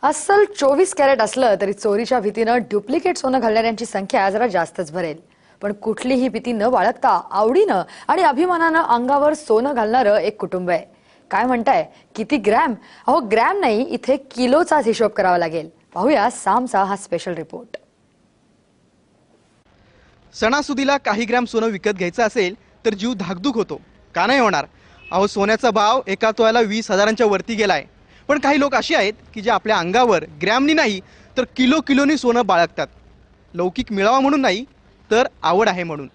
अस्सल 24 कॅरेट असलं तरी चोरीच्या भीतीनं डुप्लिकेट सोनं घालणाऱ्यांची संख्या जरा जास्तच भरेल। पण कुठलीही भीती न बाळगता आवडीनं आणि अभिमानानं अंगावर सोनं घालणारं एक कुटुंब आहे। काय म्हणताय, किती ग्रॅम? अहो ग्रॅम नाही, इथे किलोचाच हिशोब करावा लागेल। पाहूया सामचा हा स्पेशल रिपोर्ट। सणासुदीला काही ग्रॅम सोनं विकत घ्यायचं असेल तर जीव धाकधूक होतो। का नाही होणार? अहो सोन्याचा भाव एका तोळ्याला 20,000च्या वरती गेलाय। पण काही लोक अशी आहेत की जे आपल्या अंगावर ग्रॅमनी नाही तर किलोनी सोनं बाळगतात। लौकिक मिळावा म्हणून नाही तर आवड आहे म्हणून।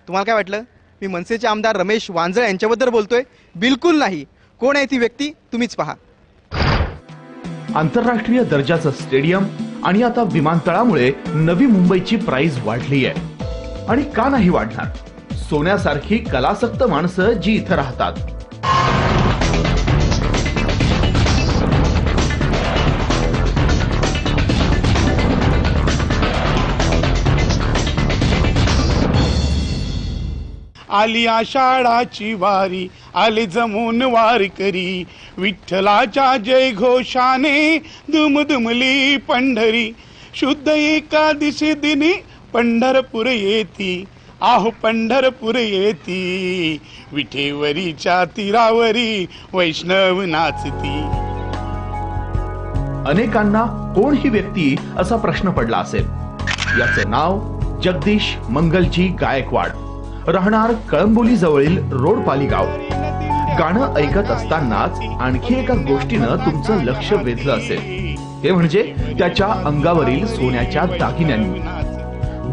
तुम्हाला काय वाटलं? मी मनसेचे आमदार रमेश वांजळ यांच्याबद्दल बोलतोय? बिलकुल नाही। कोण आहे ती व्यक्ती? तुम्हीच पहा। आंतरराष्ट्रीय दर्जाचं स्टेडियम आणि आता विमानतळामुळे नवी मुंबईची प्राइस वाढली आहे। आणि का नाही वाढणार? सोन्यासारखी कलासक्त माणसं जी इथं राहतात। आली आषाढाची वारी, आले जमून वारकरी, विठ्ठलाच्या जय घोषाने दुमदुमली पंढरी। शुद्ध एकादशी दिनी पंढरपूर येती, आहो पंढरपूर येती, विठेवरीच्या तीरावरी वैष्णव नाचती। अनेकांना कोण ही व्यक्ती असा प्रश्न पडला असेल। याचं नाव जगदीश मंगलजी गायकवाड, राहणार कळंबोली जवळील रोडपाली गाव। गाणं ऐकत असतानाच आणखी एका गोष्टीनं तुमचं लक्ष वेधलं असेल, ते म्हणजे त्याच्या अंगावरील सोन्याच्या दागिन्यांनी।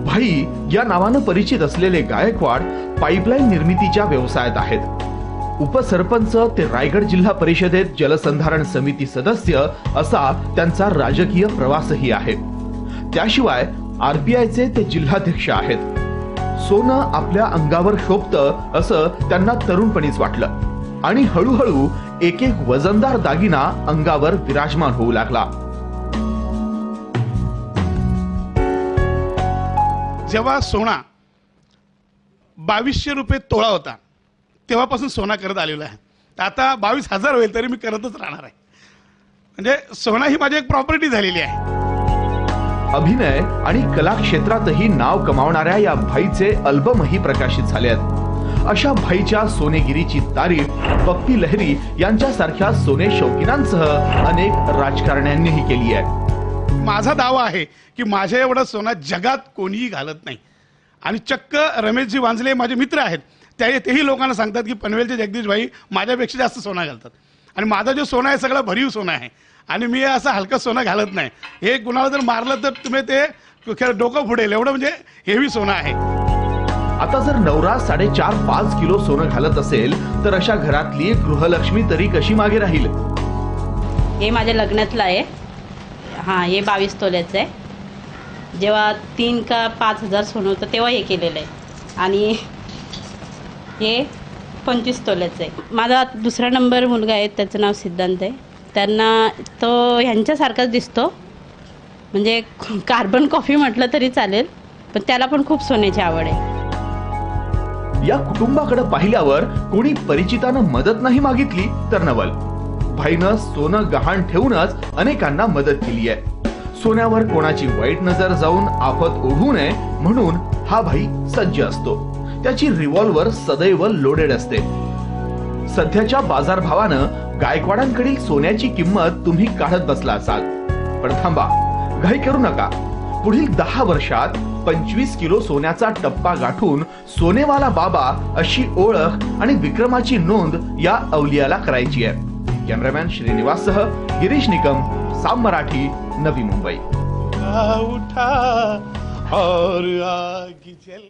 भाई या नावानं परिचित असलेले गायकवाड पाईपलाईन निर्मितीच्या व्यवसायात आहेत। उपसरपंच ते रायगड जिल्हा परिषदेत जलसंधारण समिती सदस्य असा त्यांचा राजकीय प्रवासही आहे। त्याशिवाय आरपीआयचे ते जिल्हाध्यक्ष आहेत। सोनं आपल्या अंगावर शोभतं असं त्यांना तरुणपणीच वाटलं आणि हळूहळू एक एक वजनदार दागिना अंगावर विराजमान होऊ लागला। जेव्हा सोना 2200 रुपये तोळा होता तेव्हापासून सोना करत आलेला आहे। आता 22,000 होईल तरी मी करतच राहणार आहे। म्हणजे सोना ही माझी एक प्रॉपर्टी झालेली आहे। अभिनय आणि कला क्षेत्रातही नाव कमावणाऱ्या या भाईचे अल्बमही प्रकाशित झाले आहेत। अशा भाईच्या सोनेगिरीची तारीफ भक्ती लहरी यांच्यासारख्या सोने शौकीनांसह अनेक राजकारण्यांनीही केली आहे। माझा दावा आहे की माझ्या एवढा सोना जगात कोणीही घालत नाही। आणि चक्क रमेशजी वांजले माझे मित्र आहेत, तेही लोकांना सांगतात की पनवेलचे जगदीश भाई माझ्यापेक्षा जास्त सोना घालतात। आणि माझा जो सोना आहे सगळा भरीव सोना आहे आणि मी असं हलकं सोनं घालत नाही। हे कुणाला जर मारलं तर तुम्ही ते डोकं फुडेल एवढं म्हणजे हेवी सोनं आहे। आता जर नवरा 4.5-5 किलो सोनं घालत असेल तर अशा घरातली गृहलक्ष्मी तरी कशी मागे राहील? हे माझ्या लग्नातलं आहे। हां, हे 22 तोल्याचं आहे। जेव्हा 3 का 5 हजार सोनं होतं तेव्हा हे केलेलं आहे। आणि हे 25 तोल्याचं आहे। माझा दुसरा नंबर मुलगा आहे, त्याचं नाव सिद्धांत आहे। त्यांना तो ह्यांच्यासारखाच दिसतो, म्हणजे कार्बन कॉफी म्हटलं तरी चालेल, पण त्याला पण खूप सोन्याची आवड आहे। या कुटुंबाकडे पाहिल्यावर कोणी परिचितानं मदत नाही मागितली तर नवल। भाईनं सोनं गहाण ठेवूनच अनेकांना मदत केली आहे। सोन्यावर कोणाची वाईट नजर जाऊन आफत ओढू नये म्हणून हा भाई सज्ज असतो। त्याची रिव्हॉल्वर सदैव लोडेड असते। सध्याच्या बाजारभावानं गायकवाडांकडील सोन्याची किंमत तुम्ही काढत बसला असाल, पण थांबा, घाई करू नका। पुढील 10 वर्षात 25 किलो सोन्याचा टप्पा गाठून सोनेवाला बाबा अशी ओळख आणि विक्रमाची नोंद या अवलियाला करायची आहे। कॅमेरामॅन श्रीनिवाससह गिरीश निकम, साम मराठी, नवी मुंबई। उठा और आग जल